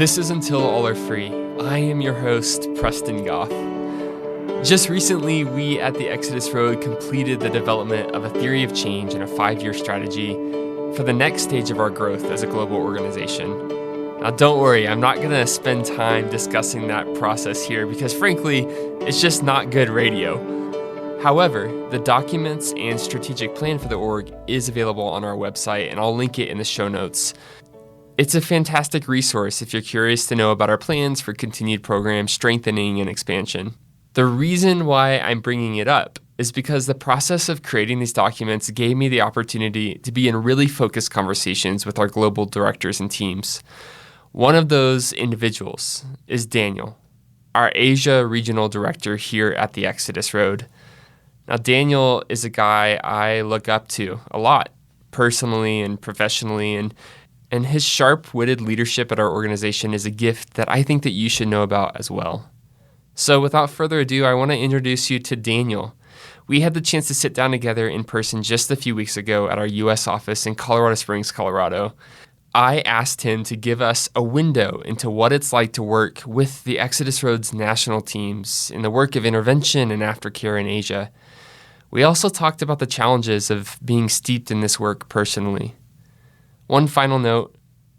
This is Until All Are Free. I am your host, Preston Goff. Just recently, we at the Exodus Road completed the development of a theory of change and a 5-year strategy for the next stage of our growth as a global organization. Now, don't worry, I'm not going to spend time discussing that process here because, frankly, it's just not good radio. However, the documents and strategic plan for the org is available on our website, and I'll link it in the show notes. It's a fantastic resource if you're curious to know about our plans for continued program strengthening and expansion. The reason why I'm bringing it up is because the process of creating these documents gave me the opportunity to be in really focused conversations with our global directors and teams. One of those individuals is Daniel, our Asia Regional Director here at the Exodus Road. Now, Daniel is a guy I look up to a lot, personally and professionally, and his sharp-witted leadership at our organization is a gift that I think that you should know about as well. So without further ado, I want to introduce you to Daniel. We had the chance to sit down together in person just a few weeks ago at our U.S. office in Colorado Springs, Colorado. I asked him to give us a window into what it's like to work with the Exodus Road's national teams in the work of intervention and aftercare in Asia. We also talked about the challenges of being steeped in this work personally. One final note,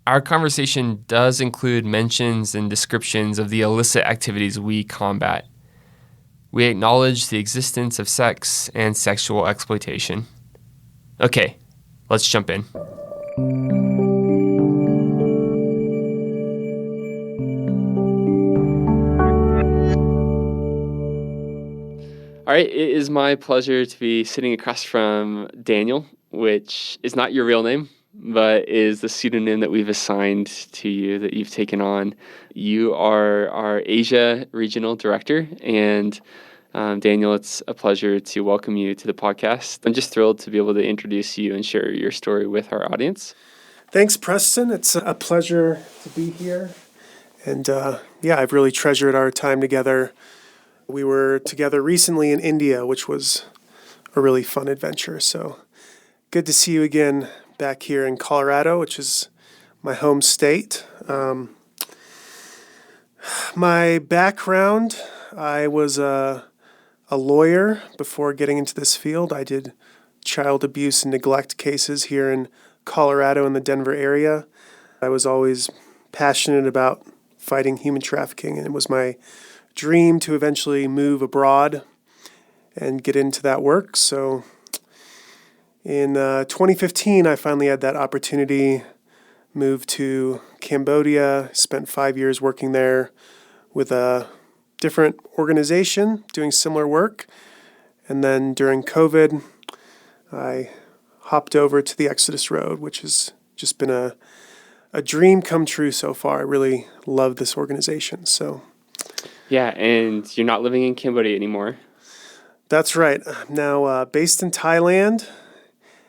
our conversation does include mentions and descriptions of the illicit activities we combat. We acknowledge the existence of sex and sexual exploitation. Okay, let's jump in. All right, it is my pleasure to be sitting across from Daniel, which is not your real name, but is the pseudonym that we've assigned to you, that you've taken on. You are our Asia Regional Director, and Daniel, it's a pleasure to welcome you to the podcast. I'm just thrilled to be able to introduce you and share your story with our audience. Thanks, Preston. It's a pleasure to be here. And I've really treasured our time together. We were together recently in India, which was a really fun adventure. So good to see you again back here in Colorado, which is my home state. My background, I was a lawyer before getting into this field. I did child abuse and neglect cases here in Colorado in the Denver area. I was always passionate about fighting human trafficking, and it was my dream to eventually move abroad and get into that work. So in 2015, I finally had that opportunity, moved to Cambodia, spent 5 years working there with a different organization doing similar work. And then during COVID, I hopped over to the Exodus Road, which has just been a dream come true so far. I really love this organization. So, yeah, and you're not living in Cambodia anymore. That's right. I'm now based in Thailand.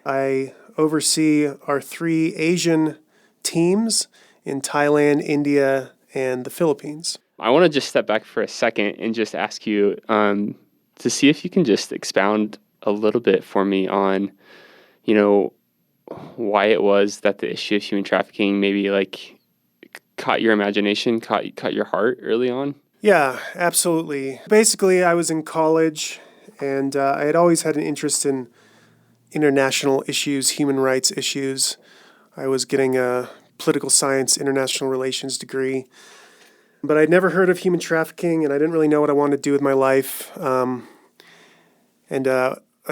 I oversee our 3 Asian teams in Thailand, India, and the Philippines. I want to just step back for a second and just ask you to see if you can just expound a little bit for me on, why it was that the issue of human trafficking maybe caught your imagination, caught your heart early on. Yeah, absolutely. Basically, I was in college, and I had always had an interest in international issues, human rights issues. I was getting a political science, international relations degree. But I'd never heard of human trafficking, and I didn't really know what I wanted to do with my life. A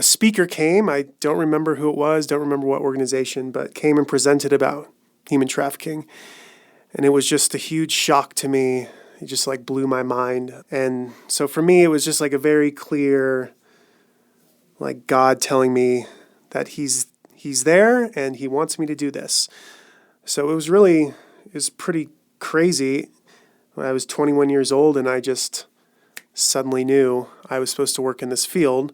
speaker came. I don't remember who it was, don't remember what organization, but came and presented about human trafficking. And it was just a huge shock to me. It just blew my mind. And so for me, it was just a very clear, God telling me that he's there and he wants me to do this. So it was pretty crazy. When I was 21 years old and I just suddenly knew I was supposed to work in this field.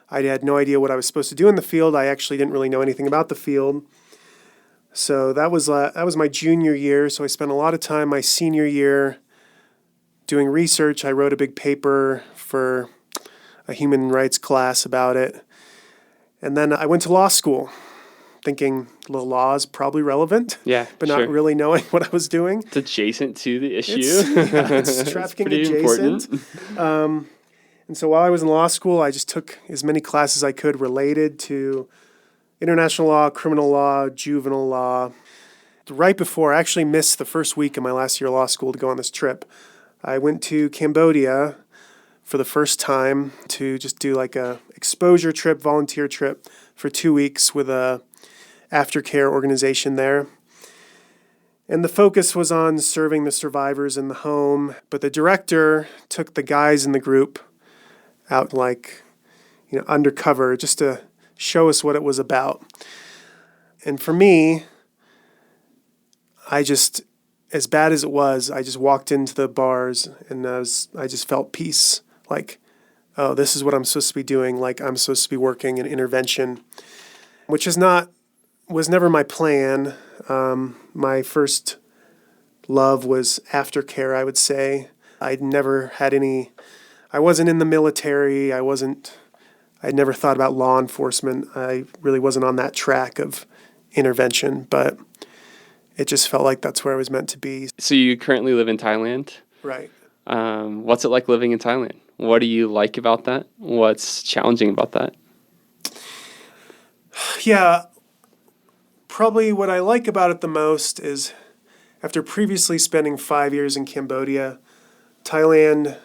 I had no idea what I was supposed to do in the field. I actually didn't really know anything about the field. So that was my junior year. So I spent a lot of time my senior year doing research. I wrote a big paper for a human rights class about it. And then I went to law school thinking the law is probably relevant, Yeah, but sure. not really knowing what I was doing. It's adjacent to the issue. It's trafficking pretty adjacent. important. And so while I was in law school, I just took as many classes as I could related to international law, criminal law, juvenile law. Right before, I actually missed the first week of my last year of law school to go on this trip. I went to Cambodia for the first time to just do like a exposure trip, volunteer trip for 2 weeks with a aftercare organization there. And the focus was on serving the survivors in the home, but the director took the guys in the group out undercover just to show us what it was about. And for me, as bad as it was, I just walked into the bars and I just felt peace. Like, oh, this is what I'm supposed to be doing. Like, I'm supposed to be working in intervention, which was never my plan. My first love was aftercare, I would say. I'd never had I wasn't in the military. I'd never thought about law enforcement. I really wasn't on that track of intervention, but it just felt like that's where I was meant to be. So you currently live in Thailand? Right. What's it like living in Thailand? What do you like about that? What's challenging about that? Yeah, probably what I like about it the most is after previously spending 5 years in Cambodia, Thailand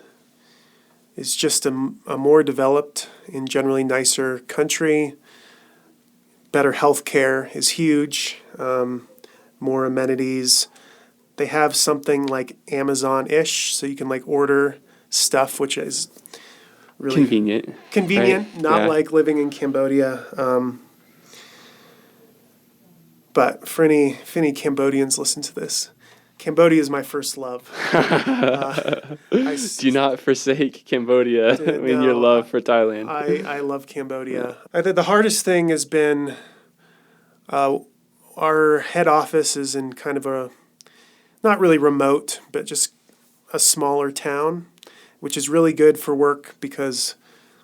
is just a more developed and generally nicer country. Better healthcare is huge. More amenities. They have something like Amazon-ish, so you can order stuff, which is really convenient, right? Not like living in Cambodia. But for any Cambodians listen to this, Cambodia is my first love. Do not forsake Cambodia in your love for Thailand. I love Cambodia. I think the hardest thing has been our head office is in kind of not really remote, but just a smaller town, which is really good for work because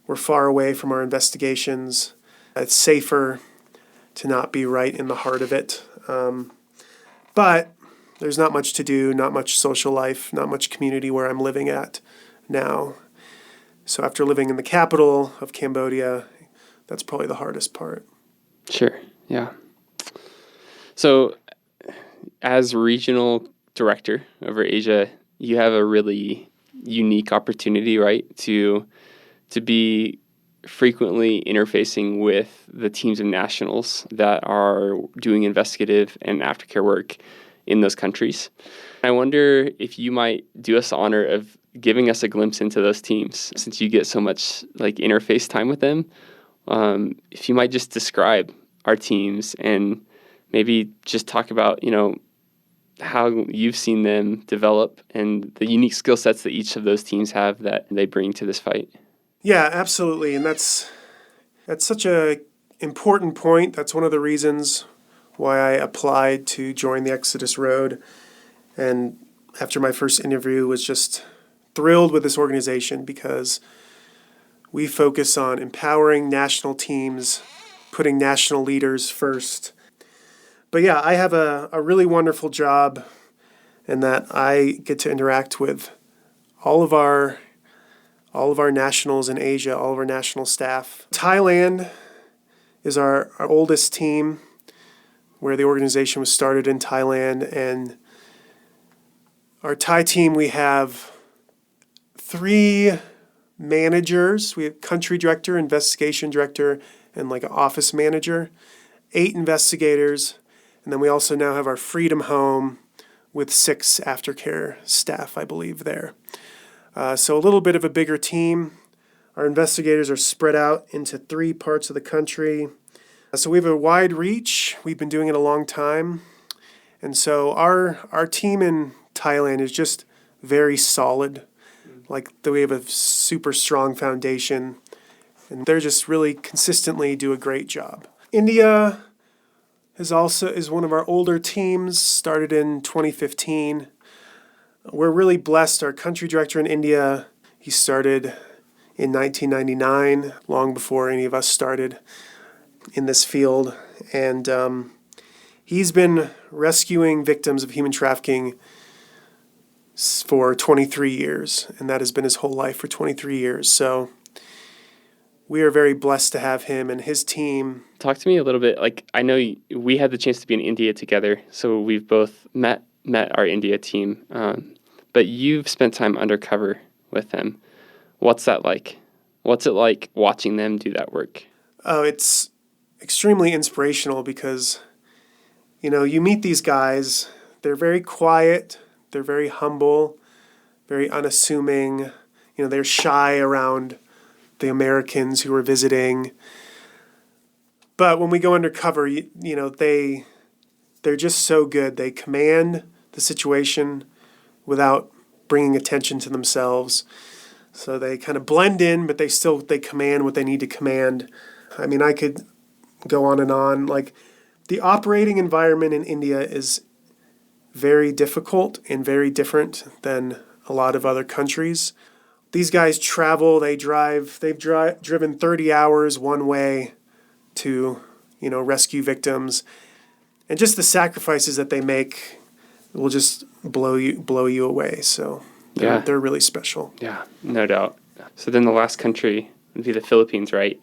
we're far away from our investigations. It's safer to not be right in the heart of it. But there's not much to do, not much social life, not much community where I'm living at now. So after living in the capital of Cambodia, that's probably the hardest part. Sure, yeah. So as regional director over Asia, you have a really unique opportunity, right, to be frequently interfacing with the teams of nationals that are doing investigative and aftercare work in those countries. I wonder if you might do us the honor of giving us a glimpse into those teams, since you get so much interface time with them. If you might just describe our teams and maybe just talk about, how you've seen them develop and the unique skill sets that each of those teams have that they bring to this fight. Yeah, absolutely. And that's such a important point. That's one of the reasons why I applied to join the Exodus Road. And after my first interview was just thrilled with this organization because we focus on empowering national teams, putting national leaders first. But yeah, I have a really wonderful job in that I get to interact with all of our nationals in Asia, all of our national staff. Thailand is our oldest team, where the organization was started in Thailand. And our Thai team, we have 3 managers. We have country director, investigation director, and an office manager, 8 investigators. And then we also now have our Freedom Home with 6 aftercare staff, I believe, there. So a little bit of a bigger team. Our investigators are spread out into 3 parts of the country. So we have a wide reach. We've been doing it a long time. And so our team in Thailand is just very solid. We have a super strong foundation. And they're just really consistently do a great job. India is one of our older teams, started in 2015. We're really blessed. Our country director in India, he started in 1999, long before any of us started in this field. and he's been rescuing victims of human trafficking for 23 years, and that has been his whole life for 23 years. So we are very blessed to have him and his team. Talk to me a little bit. Like, I know we had the chance to be in India together, so we've both met our India team. But you've spent time undercover with them. What's that like? What's it like watching them do that work? Oh, it's extremely inspirational because, you meet these guys. They're very quiet. They're very humble, very unassuming. They're shy around the Americans who are visiting. But when we go undercover, they're just so good. They command the situation without bringing attention to themselves. So they kind of blend in, but they command what they need to command. I mean, I could go on and on. Like, the operating environment in India is very difficult and very different than a lot of other countries. These guys travel, they've driven 30 hours one way to, rescue victims. And just the sacrifices that they make will just blow you away. So they're really special. Yeah, no doubt. So then the last country would be the Philippines, right?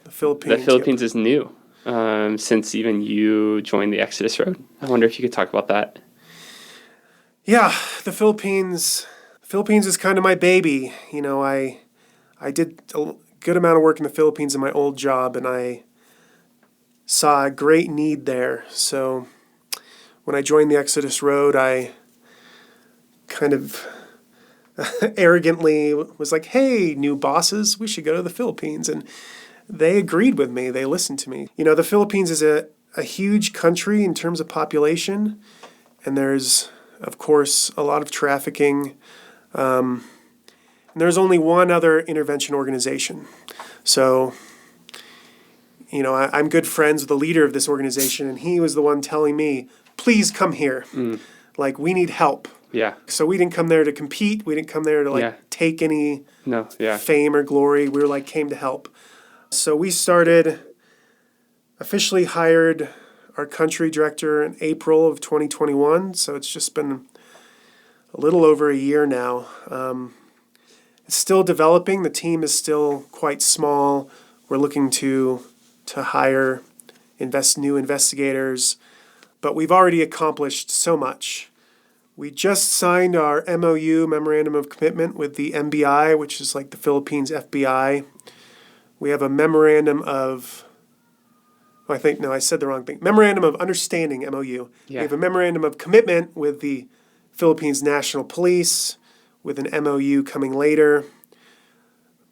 The Philippines is new since even you joined the Exodus Road. I wonder if you could talk about that. Yeah, the Philippines is kind of my baby. I did a good amount of work in the Philippines in my old job, and I saw a great need there. So when I joined the Exodus Road, I kind of arrogantly was like, hey, new bosses, we should go to the Philippines. And they agreed with me. They listened to me. The Philippines is a huge country in terms of population, and there's, of course, a lot of trafficking. And there's only one other intervention organization. So, I'm good friends with the leader of this organization, and he was the one telling me, please come here. Like, we need help. Yeah. So we didn't come there to compete. We didn't come there to take any fame or glory. We came to help. So we officially hired our country director in April of 2021. So it's just been a little over a year now. It's still developing. The team is still quite small. We're looking to hire new investigators, but we've already accomplished so much. We just signed our MOU, Memorandum of Commitment, with the MBI, which is like the Philippines FBI. We have a memorandum of, I said the wrong thing. Memorandum of Understanding, MOU. Yeah. We have a memorandum of commitment with the Philippines National Police, with an MOU coming later.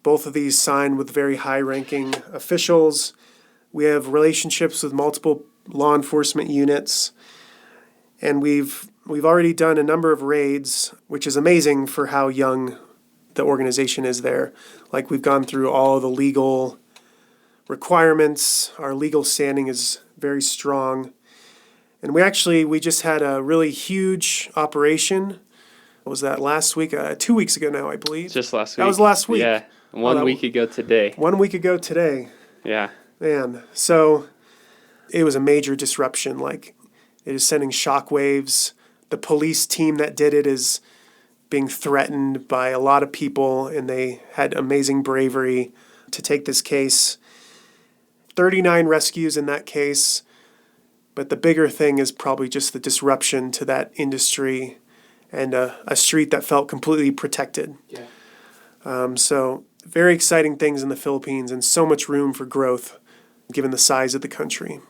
Both of these signed with very high-ranking officials. We have relationships with multiple law enforcement units, and we've already done a number of raids, which is amazing for how young the organization is there. Like, we've gone through all the legal requirements. Our legal standing is very strong. And we just had a really huge operation. What was that, last week? 2 weeks ago now, I believe. Just last week. That was last week. Yeah, 1 week ago today. 1 week ago today. Yeah. Man, so it was a major disruption. Like, it is sending shockwaves. The police team that did it is being threatened by a lot of people, and they had amazing bravery to take this case. 39 rescues in that case, but the bigger thing is probably just the disruption to that industry and a street that felt completely protected. Yeah. So very exciting things in the Philippines and so much room for growth given the size of the country.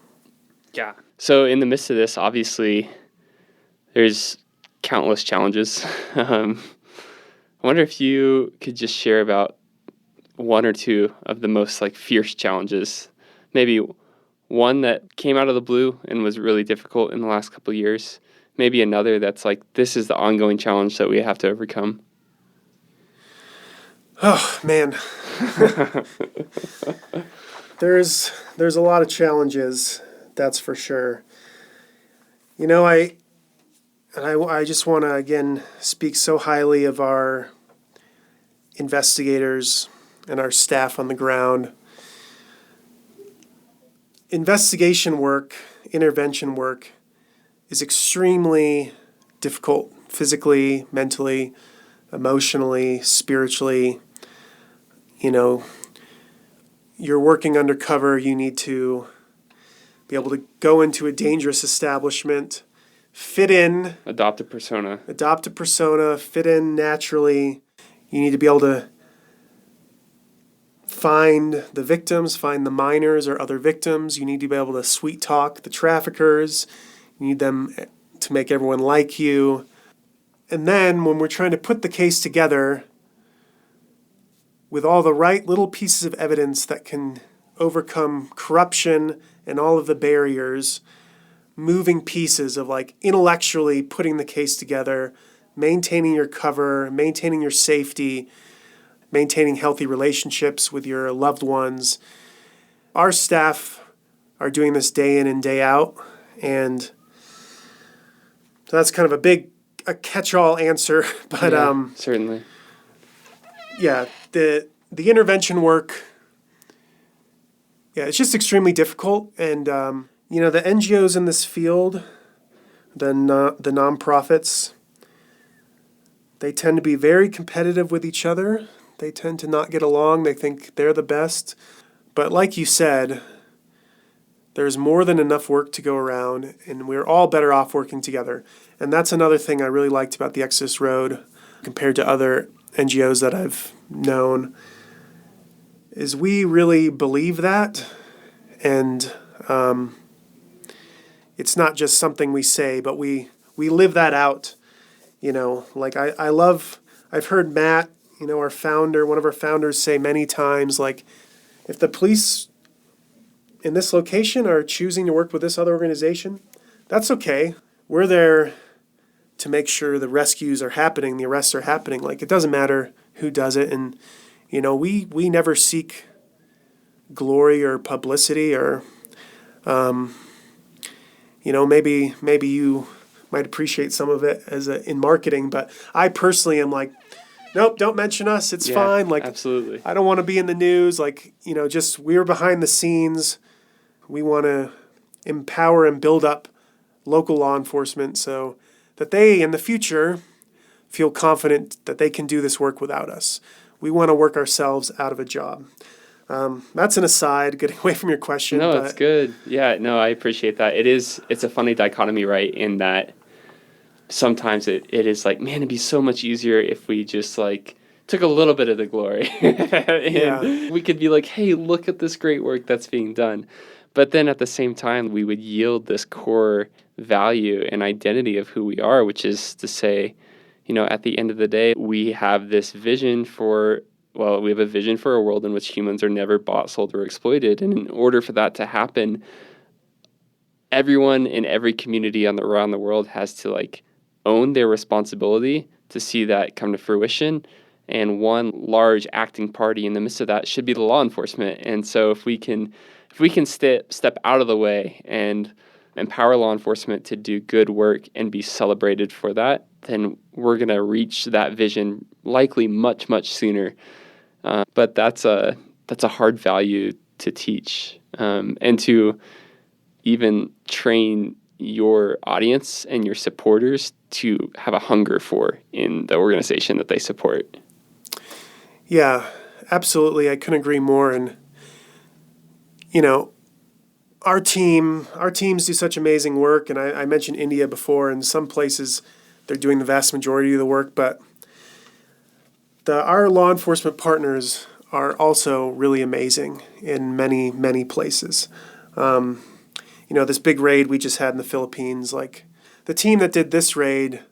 Yeah. So in the midst of this, obviously, there's countless challenges. I wonder if you could just share about one or two of the most fierce challenges. Maybe one that came out of the blue and was really difficult in the last couple of years. Maybe another that's this is the ongoing challenge that we have to overcome. Oh, man. There's a lot of challenges, that's for sure. I just want to, again, speak so highly of our investigators and our staff on the ground. investigation work, intervention work is extremely difficult physically, mentally, emotionally, spiritually. You know, you're working undercover, you need to be able to go into a dangerous establishment, fit in, Adopt a persona, fit in naturally. You need to be able to find the victims, find the minors or other victims. You need to be able to sweet talk the traffickers. You need them to make everyone like you. And then when we're trying to put the case together with all the right little pieces of evidence that can overcome corruption and all of the barriers, moving pieces of like intellectually putting the case together, maintaining your cover, maintaining your safety, maintaining healthy relationships with your loved ones. Our staff are doing this day in and day out, and so that's kind of a catch-all answer. But certainly. Yeah, the intervention work, it's just extremely difficult. And the NGOs in this field, the nonprofits, they tend to be very competitive with each other. They tend to not get along. They think they're the best. But like you said, there's more than enough work to go around, and we're all better off working together. And that's another thing I really liked about the Exodus Road compared to other NGOs that I've known, is we really believe that. And it's not just something we say, but we live that out. Like I've heard Matt, our founder, one of our founders, say many times, like, if the police in this location are choosing to work with this other organization, that's okay. We're there to make sure the rescues are happening, the arrests are happening. Like, it doesn't matter who does it. And, we never seek glory or publicity or, maybe you might appreciate some of it in marketing, but I personally am like, nope, don't mention us. It's fine. Like, absolutely. I don't want to be in the news. Like, just we're behind the scenes. We want to empower and build up local law enforcement so that they, in the future, feel confident that they can do this work without us. We want to work ourselves out of a job. That's an aside, getting away from your question. No, it's good. Yeah, no, I appreciate that. It's a funny dichotomy, right, in that sometimes it is like, man, it'd be so much easier if we just like took a little bit of the glory and we could be like, hey, look at this great work that's being done. But then at the same time, we would yield this core value and identity of who we are, which is to say, at the end of the day, we have this vision we have a vision for a world in which humans are never bought, sold, or exploited. And in order for that to happen, everyone in every community around the world has to like own their responsibility to see that come to fruition. And one large acting party in the midst of that should be the law enforcement. And so if we can step out of the way and empower law enforcement to do good work and be celebrated for that, then we're going to reach that vision likely much, much sooner. But that's a hard value to teach, and to even train your audience and your supporters to have a hunger for in the organization that they support. Yeah, absolutely. I couldn't agree more. And, our teams do such amazing work. And I mentioned India before. In some places, they're doing the vast majority of the work. But our law enforcement partners are also really amazing in many, many places. This big raid we just had in the Philippines, like the team that did this raid,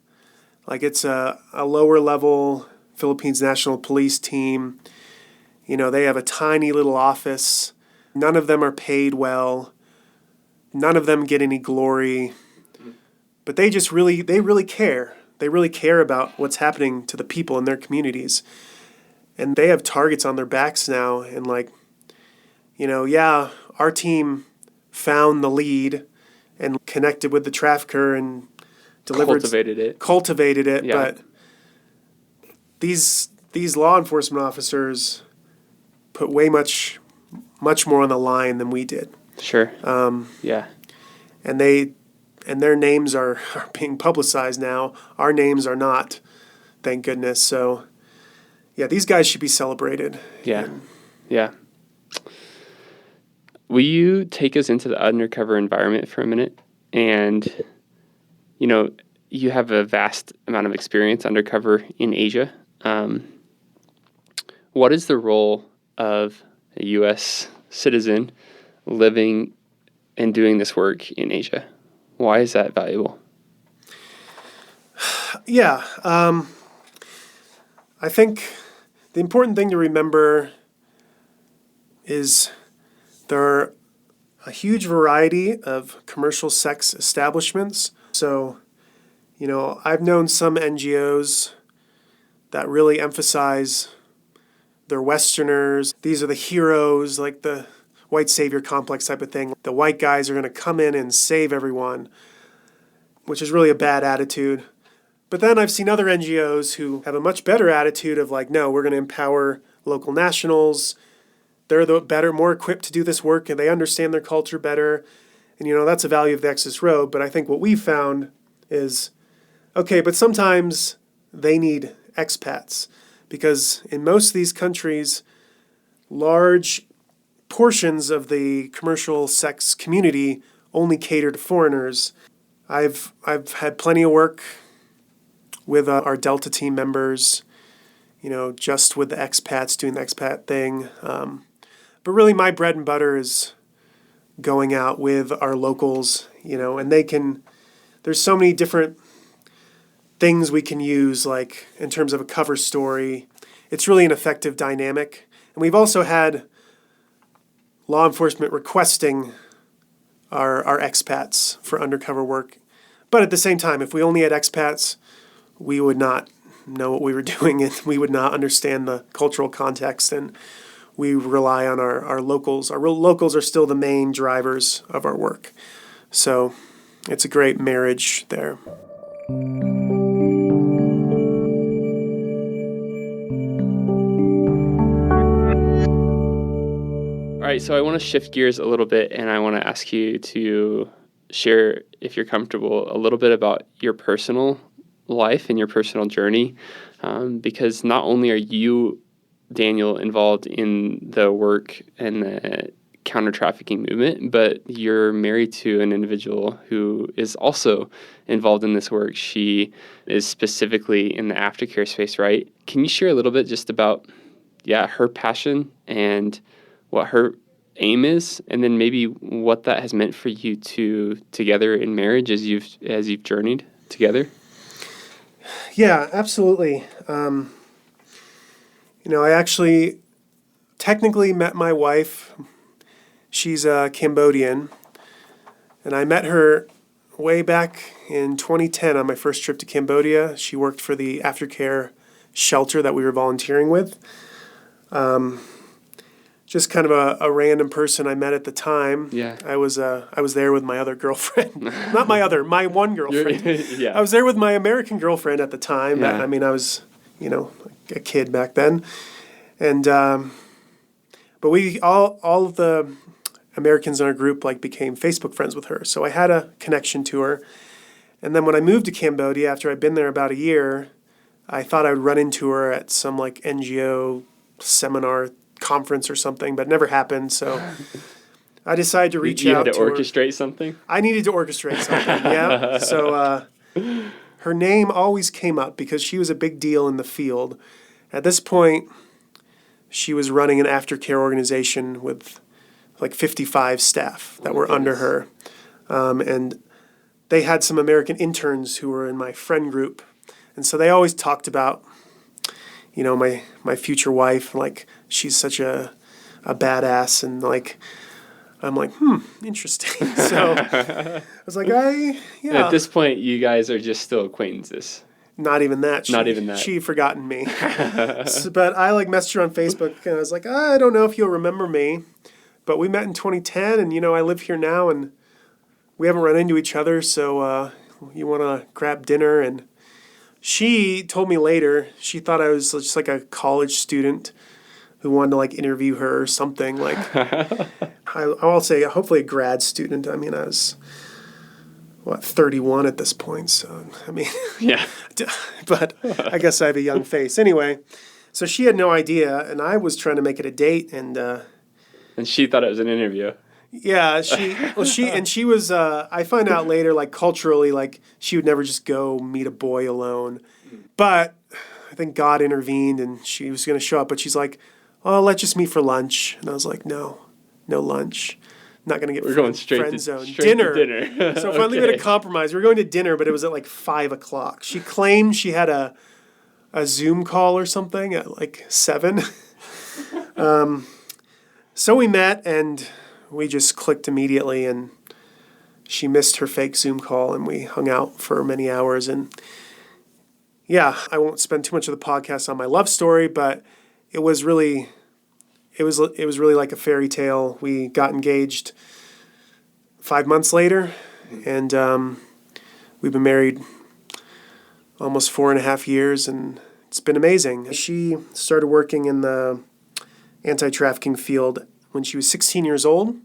like it's a lower level Philippines National Police team. They have a tiny little office. None of them are paid well. None of them get any glory. But they really care. They really care about what's happening to the people in their communities. And they have targets on their backs now. And our team found the lead and connected with the trafficker and cultivated it. Yeah. But these law enforcement officers put way much more on the line than we did. Sure. Yeah. And their names are being publicized now. Our names are not, thank goodness. So, yeah, these guys should be celebrated. Yeah. Yeah. Will you take us into the undercover environment for a minute? And, you have a vast amount of experience undercover in Asia. What is the role of a U.S. citizen living and doing this work in Asia? Why is that valuable? Yeah. I think the important thing to remember is there are a huge variety of commercial sex establishments. So, I've known some NGOs that really emphasize they're Westerners. These are the heroes, like the white savior complex type of thing. The white guys are going to come in and save everyone, which is really a bad attitude. But then I've seen other NGOs who have a much better attitude of like, no, we're going to empower local nationals. They're the better, more equipped to do this work, and they understand their culture better. And, that's a value of the Exodus Road. But I think what we've found is, okay, but sometimes they need expats. Because in most of these countries, large portions of the commercial sex community only cater to foreigners. I've had plenty of work with our Delta team members, just with the expats doing the expat thing. But really my bread and butter is going out with our locals, and there's so many different things we can use, like in terms of a cover story. It's really an effective dynamic. And we've also had law enforcement requesting our expats for undercover work. But at the same time, if we only had expats, we would not know what we were doing, and we would not understand the cultural context, and we rely on our locals. Our locals are still the main drivers of our work. So it's a great marriage there. All right, so I want to shift gears a little bit, and I want to ask you to share, if you're comfortable, a little bit about your personal life and your personal journey, because not only are you, Daniel, involved in the work and the counter-trafficking movement, but you're married to an individual who is also involved in this work. She is specifically in the aftercare space, right? Can you share a little bit just about, her passion and what her aim is, and then maybe what that has meant for you two together in marriage as you've journeyed together? Yeah, absolutely. I actually technically met my wife. She's Cambodian, and I met her way back in 2010 on my first trip to Cambodia. She worked for the aftercare shelter that we were volunteering with. Just kind of a random person I met at the time. Yeah. I was there with my other girlfriend. My one girlfriend. Yeah. I was there with my American girlfriend at the time. Yeah. I was, a kid back then. And but we all of the Americans in our group became Facebook friends with her. So I had a connection to her. And then when I moved to Cambodia, after I'd been there about a year, I thought I would run into her at some NGO seminar conference or something, but it never happened. So I decided to reach out to her. You had to orchestrate something? I needed to orchestrate something, yeah. So her name always came up because she was a big deal in the field. At this point, she was running an aftercare organization with 55 staff that were under her. And they had some American interns who were in my friend group. And so they always talked about, my future wife, she's such a badass, and I'm interesting. So I was At this point, you guys are just still acquaintances. Not even that. She'd forgotten me. But I messaged her on Facebook, and I was I don't know if you'll remember me, but we met in 2010, and I live here now, and we haven't run into each other, so you want to grab dinner? And she told me later she thought I was just a college student who wanted to like interview her or something. Like I'll say hopefully a grad student. I mean, I was 31 at this point, so I mean, Yeah. but I guess I have a young face anyway. So she had no idea, and I was trying to make it a date, and she thought it was an interview. yeah, she was. I find out later, like culturally, like she would never just go meet a boy alone. But I think God intervened, and she was going to show up. But she's like, "Oh, let's just meet for lunch." And I was like, "No, no lunch. Not going to get We're going friend zone. dinner. So finally we had a compromise. We were going to dinner, but it was at like 5:00. She claimed she had a Zoom call or something at like 7. So we met, and we just clicked immediately, and she missed her fake Zoom call, and we hung out for many hours. And yeah, I won't spend too much of the podcast on my love story, but it was really like a fairy tale. We got engaged 5 months later, and we've been married almost 4.5 years, and it's been amazing. She started working in the anti-trafficking field when she was 16 years old,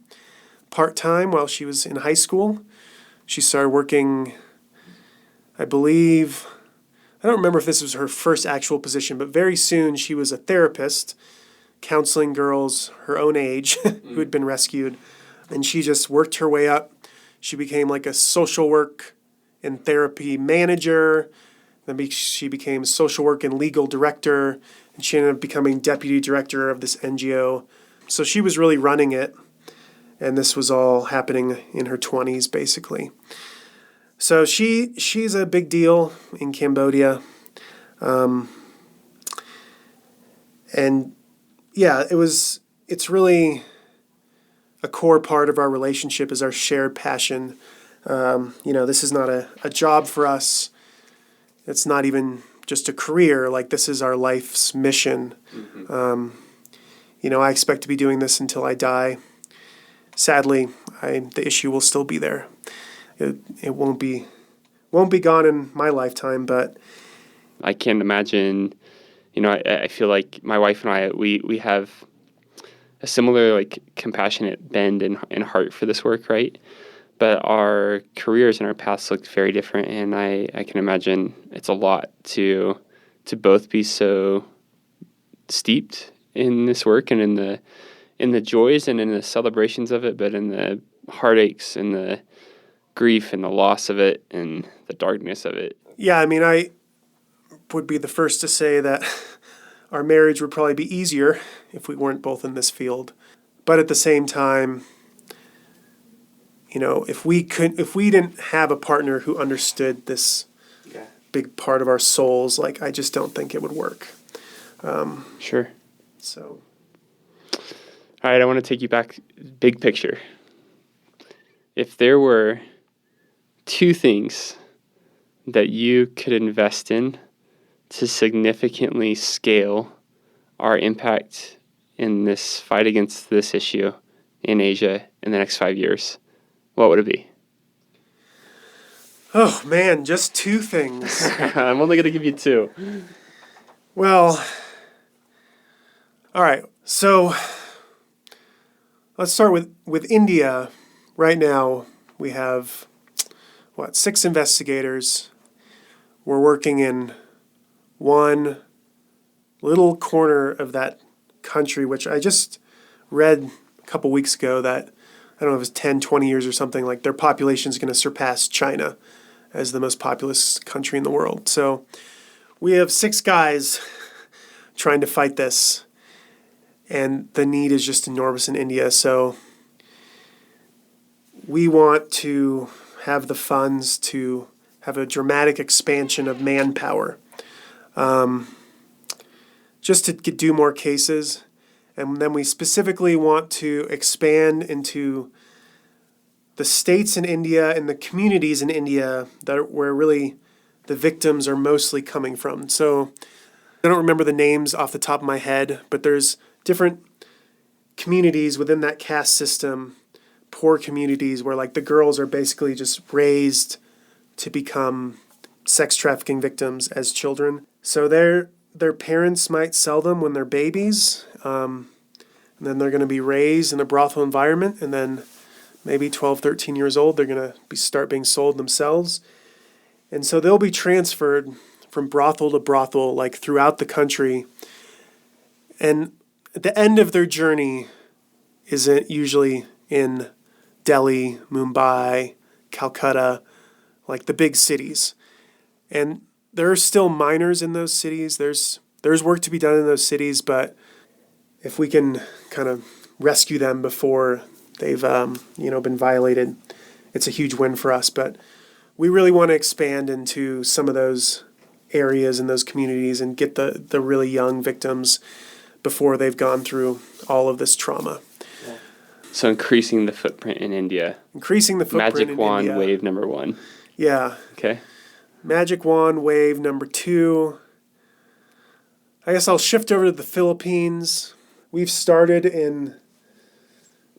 part-time while she was in high school. She started working, I believe, I don't remember if this was her first actual position, but very soon she was a therapist counseling girls her own age who had been rescued. And she just worked her way up. She became like a social work and therapy manager. Then she became social work and legal director. And she ended up becoming deputy director of this NGO. So she was really running it. And this was all happening in her 20s, basically. So she's a big deal in Cambodia. And yeah, it's really a core part of our relationship is our shared passion. This is not a job for us. It's not even just a career. Like, this is our life's mission. I expect to be doing this until I die. Sadly, the issue will still be there. It won't be gone in my lifetime, but I can't imagine. I feel like my wife and I, we have a similar like compassionate bend and heart for this work, right? But our careers and our paths look very different, and I can imagine it's a lot to both be so steeped in this work and in the joys and in the celebrations of it, but in the heartaches and the grief and the loss of it and the darkness of it. Yeah, I mean, I would be the first to say that our marriage would probably be easier if we weren't both in this field. But at the same time, if we didn't have a partner who understood this big part of our souls, like, I just don't think it would work. Sure. So. All right, I want to take you back, big picture. If there were 2 things that you could invest in to significantly scale our impact in this fight against this issue in Asia in the next 5 years, what would it be? Oh, man, just 2 things. I'm only going to give you 2. Well, all right. So let's start with India. Right now, we have, 6 investigators. We're working in one little corner of that country, which I just read a couple weeks ago that, I don't know if it's 10, 20 years or something, like their population is going to surpass China as the most populous country in the world. So we have 6 guys trying to fight this, and the need is just enormous in India. So we want to have the funds to have a dramatic expansion of manpower, just to do more cases. And then we specifically want to expand into the states in India and the communities in India where really the victims are mostly coming from. So I don't remember the names off the top of my head, but there's different communities within that caste system, poor communities where like the girls are basically just raised to become sex trafficking victims as children. So their parents might sell them when they're babies. And then they're going to be raised in a brothel environment, and then maybe 12, 13 years old, they're going to start being sold themselves. And so they'll be transferred from brothel to brothel, like throughout the country. And at the end of their journey isn't usually in Delhi, Mumbai, Calcutta, like the big cities. And there are still minors in those cities. There's work to be done in those cities, but if we can kind of rescue them before they've been violated, it's a huge win for us. But we really want to expand into some of those areas and those communities and get the really young victims before they've gone through all of this trauma. Yeah. So increasing the footprint in India. Increasing the footprint in India. Magic wand wave number 1. Yeah. Okay. Magic wand wave number 2. I guess I'll shift over to the Philippines. We've started in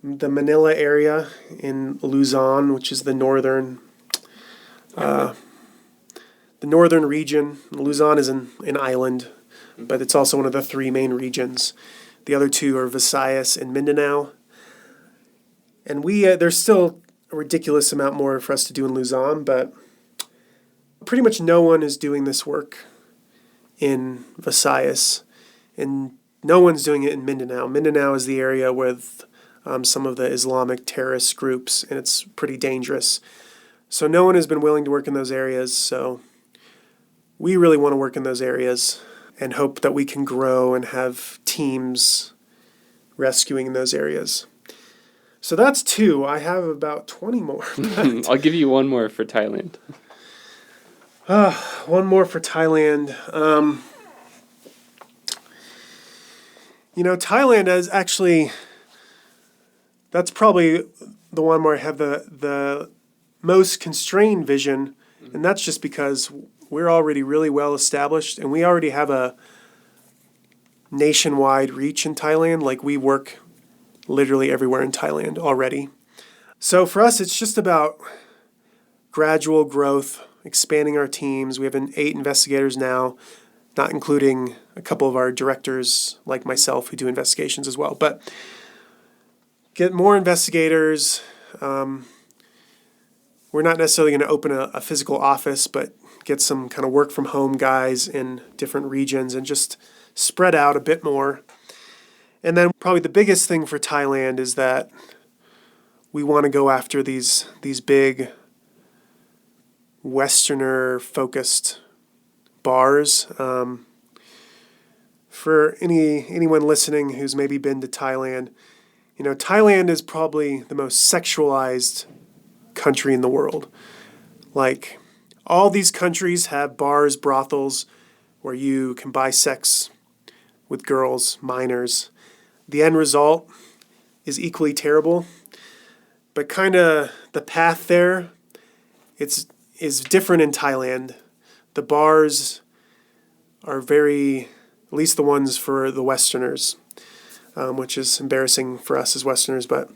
the Manila area in Luzon, which is the northern region. Luzon is an island, but it's also one of the 3 main regions. The other 2 are Visayas and Mindanao. And there's still a ridiculous amount more for us to do in Luzon, but pretty much no one is doing this work in Visayas, and no one's doing it in Mindanao. Mindanao is the area with some of the Islamic terrorist groups, and it's pretty dangerous. So no one has been willing to work in those areas, so we really want to work in those areas and hope that we can grow and have teams rescuing in those areas. So that's 2. I have about 20 more. I'll give you one more for Thailand. One more for Thailand. Thailand is actually, that's probably the one where I have the most constrained vision, and that's just because we're already really well established, and we already have a nationwide reach in Thailand. Like, we work literally everywhere in Thailand already. So for us, it's just about gradual growth, expanding our teams. We have 8 investigators now, not including a couple of our directors like myself who do investigations as well. But get more investigators. We're not necessarily going to open a physical office, but get some kind of work from home guys in different regions and just spread out a bit more. And then probably the biggest thing for Thailand is that we want to go after these big Westerner-focused bars. For anyone listening who's maybe been to Thailand, Thailand is probably the most sexualized country in the world. Like, all these countries have bars, brothels, where you can buy sex with girls, minors. The end result is equally terrible, but kind of the path there, is different in Thailand. The bars are at least the ones for the Westerners, which is embarrassing for us as Westerners, but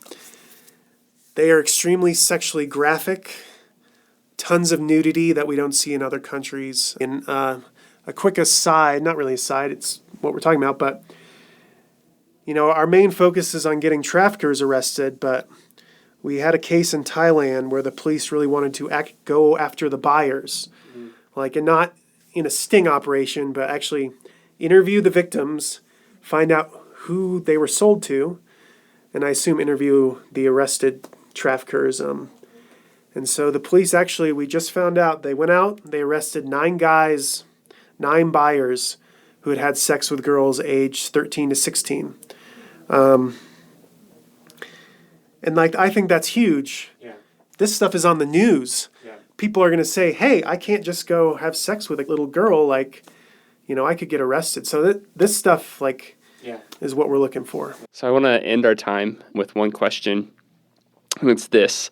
they are extremely sexually graphic, tons of nudity that we don't see in other countries. In a quick aside, not really aside, it's what we're talking about, but our main focus is on getting traffickers arrested, but we had a case in Thailand where the police really wanted to go after the buyers, and not in a sting operation, but actually interview the victims, find out who they were sold to, and I assume interview the arrested traffickers. And so the police we just found out, they went out, they arrested 9 guys, 9 buyers who had had sex with girls aged 13 to 16. And I think that's huge. Yeah. This stuff is on the news. Yeah. People are going to say, hey, I can't just go have sex with a little girl. I could get arrested. So this stuff, is what we're looking for. So I want to end our time with one question. And it's this.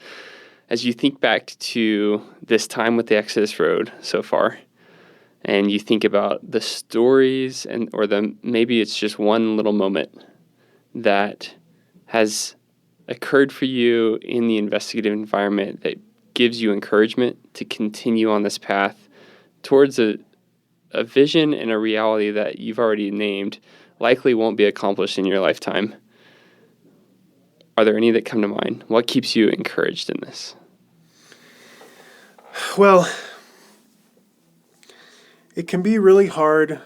As you think back to this time with the Exodus Road so far, and you think about the stories maybe it's just one little moment that has occurred for you in the investigative environment that gives you encouragement to continue on this path towards a a vision and a reality that you've already named likely won't be accomplished in your lifetime. Are there any that come to mind? What keeps you encouraged in this? Well, it can be really hard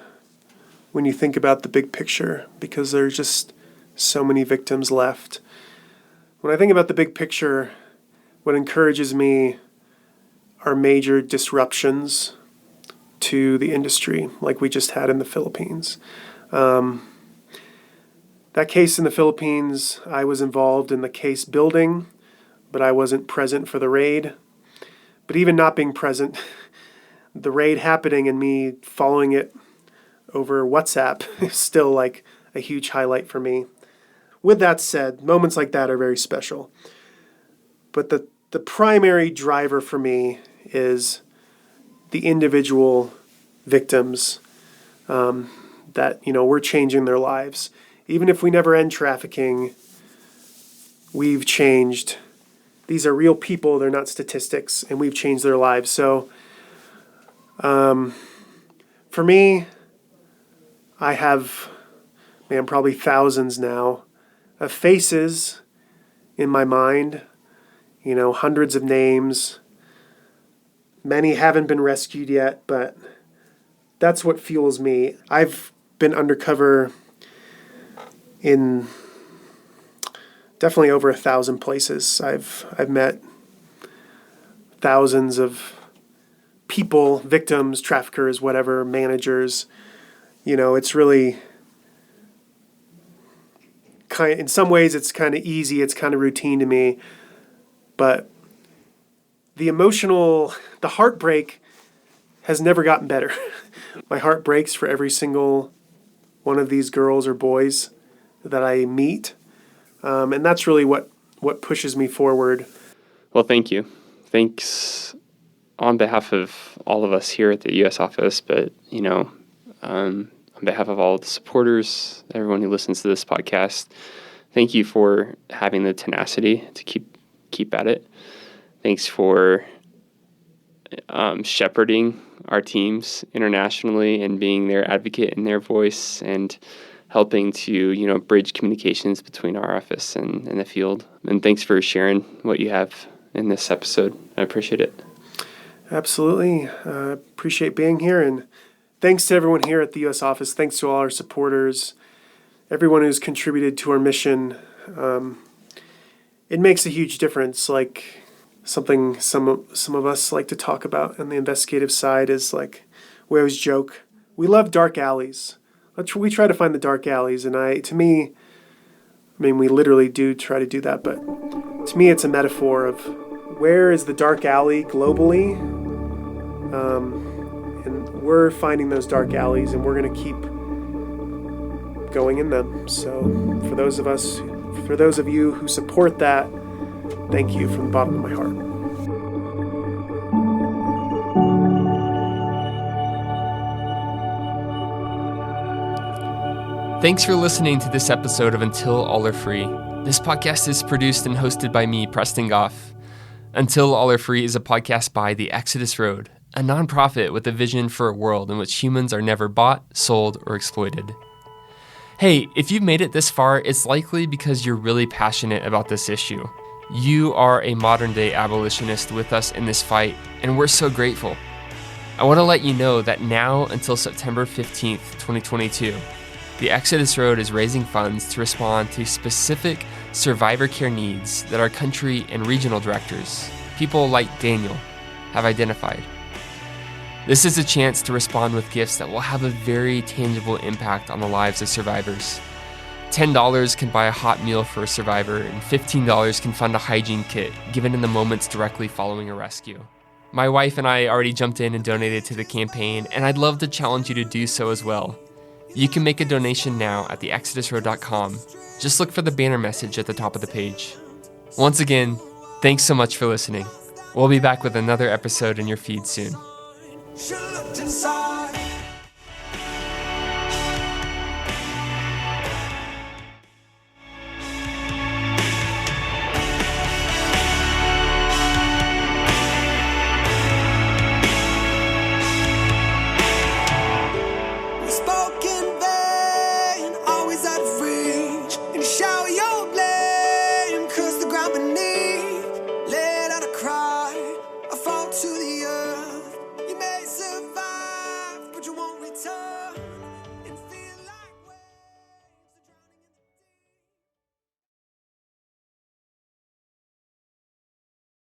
when you think about the big picture because there's just so many victims left. When I think about the big picture, what encourages me are major disruptions to the industry, like we just had in the Philippines. That case in the Philippines, I was involved in the case building, but I wasn't present for the raid. But even not being present, the raid happening and me following it over WhatsApp is still like a huge highlight for me. With that said, moments like that are very special. But the primary driver for me is the individual victims that, we're changing their lives. Even if we never end trafficking, we've changed. These are real people, they're not statistics, and we've changed their lives. So for me, I have, probably thousands now of faces in my mind, hundreds of names. Many haven't been rescued yet, but that's what fuels me. I've been undercover in definitely over 1,000 places. I've met thousands of people, victims, traffickers, whatever, managers. It's really in some ways it's kind of easy, it's kind of routine to me, but the heartbreak has never gotten better. My heart breaks for every single one of these girls or boys that I meet. And that's really what pushes me forward. Well, thank you. Thanks on behalf of all of us here at the U.S. office, but, on behalf of all the supporters, everyone who listens to this podcast, thank you for having the tenacity to keep at it. Thanks for shepherding our teams internationally and being their advocate and their voice and helping to, bridge communications between our office and the field. And thanks for sharing what you have in this episode. I appreciate it. Absolutely. Appreciate being here. And thanks to everyone here at the U.S. office. Thanks to all our supporters, everyone who's contributed to our mission. It makes a huge difference. Like something some of us like to talk about on the investigative side is like, we always joke, we love dark alleys. We try to find the dark alleys, and we literally do try to do that, but to me it's a metaphor of where is the dark alley globally, and we're finding those dark alleys, and we're going to keep going in them. So for those of you who support that, thank you from the bottom of my heart. Thanks for listening to this episode of Until All Are Free. This podcast is produced and hosted by me, Preston Goff. Until All Are Free is a podcast by The Exodus Road, a nonprofit with a vision for a world in which humans are never bought, sold, or exploited. Hey, if you've made it this far, it's likely because you're really passionate about this issue. You are a modern-day abolitionist with us in this fight, and we're so grateful. I want to let you know that now until September 15th, 2022, the Exodus Road is raising funds to respond to specific survivor care needs that our country and regional directors, people like Daniel, have identified. This is a chance to respond with gifts that will have a very tangible impact on the lives of survivors. $10 can buy a hot meal for a survivor, and $15 can fund a hygiene kit given in the moments directly following a rescue. My wife and I already jumped in and donated to the campaign, and I'd love to challenge you to do so as well. You can make a donation now at theexodusroad.com. Just look for the banner message at the top of the page. Once again, thanks so much for listening. We'll be back with another episode in your feed soon. She looked inside.